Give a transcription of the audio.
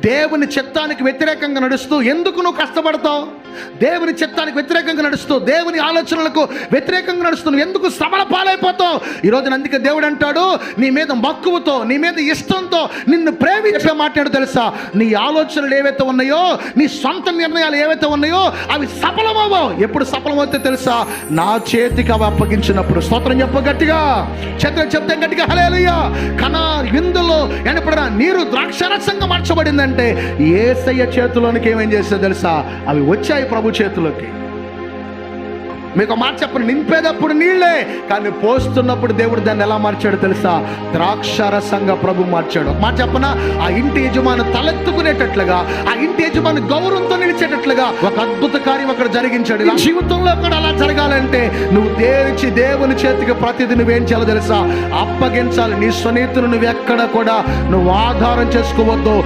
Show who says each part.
Speaker 1: దేవుని చిత్తానికి వ్యతిరేకంగా నడుస్తూ ఎందుకు నువ్వు కష్టపడతావు? దేవుని చిత్తానికి వ్యతిరేకంగా నడుస్తూ, దేవుని ఆలోచనలకు వ్యతిరేకంగా నడుస్తూ నువ్వు ఎందుకు శ్రమల పాలైపోతావు? ఈరోజు అందుకే దేవుడు అంటాడు, నీ మీద మక్కువతో, నీ మీద ఇష్టంతో, నిన్ను ప్రేమించే మాట్లాడు తెలుసా? నీ ఆలోచనలు ఏవైతే ఉన్నాయో, నీ సొంత నిర్ణయాలు ఏవైతే ఉన్నాయో అవి సఫలమవ్వవు. ఎప్పుడు సఫలమవుతే తెలుసా? నా చేతికి అవి అప్పగించినప్పుడు. స్తోత్రం చెప్ప గట్టిగా, చేతులు చెప్తే గట్టిగా హల్లెలూయా. కనా విందులో ఎప్పుడైనా నీరు ద్రాక్షరసంగా మార్చబడిందంటే యేసయ్య చేతిలోనికి ఏమేం చేస్తే తెలుసా? అవి వచ్చాయి ప్రభు చేతిలోకి. మీకు మాట చెప్పండి, నింపేటప్పుడు నీళ్లే, కానీ పోస్తున్నప్పుడు దేవుడు దాన్ని ఎలా మార్చాడు తెలుసా? ద్రాక్షరసంగా ప్రభు మార్చాడు. మాట చెప్పనా? ఆ ఇంటి యజమాని తలెత్తుకునేటట్లుగా, ఆ ఇంటి యజమాని గౌరవంతో నిలిచేటట్లుగా ఒక అద్భుత కార్యం అక్కడ జరిగించాడు. ఇలా జీవితంలో కూడా అలా జరగాలంటే నువ్వు దేవుని చేతికి ప్రతిదీ నువ్వేం చేయాలో తెలుసా? అప్పగించాలి. నీ స్వనీతిని నువ్వు ఎక్కడ కూడా నువ్వు ఆధారం చేసుకోవద్దు.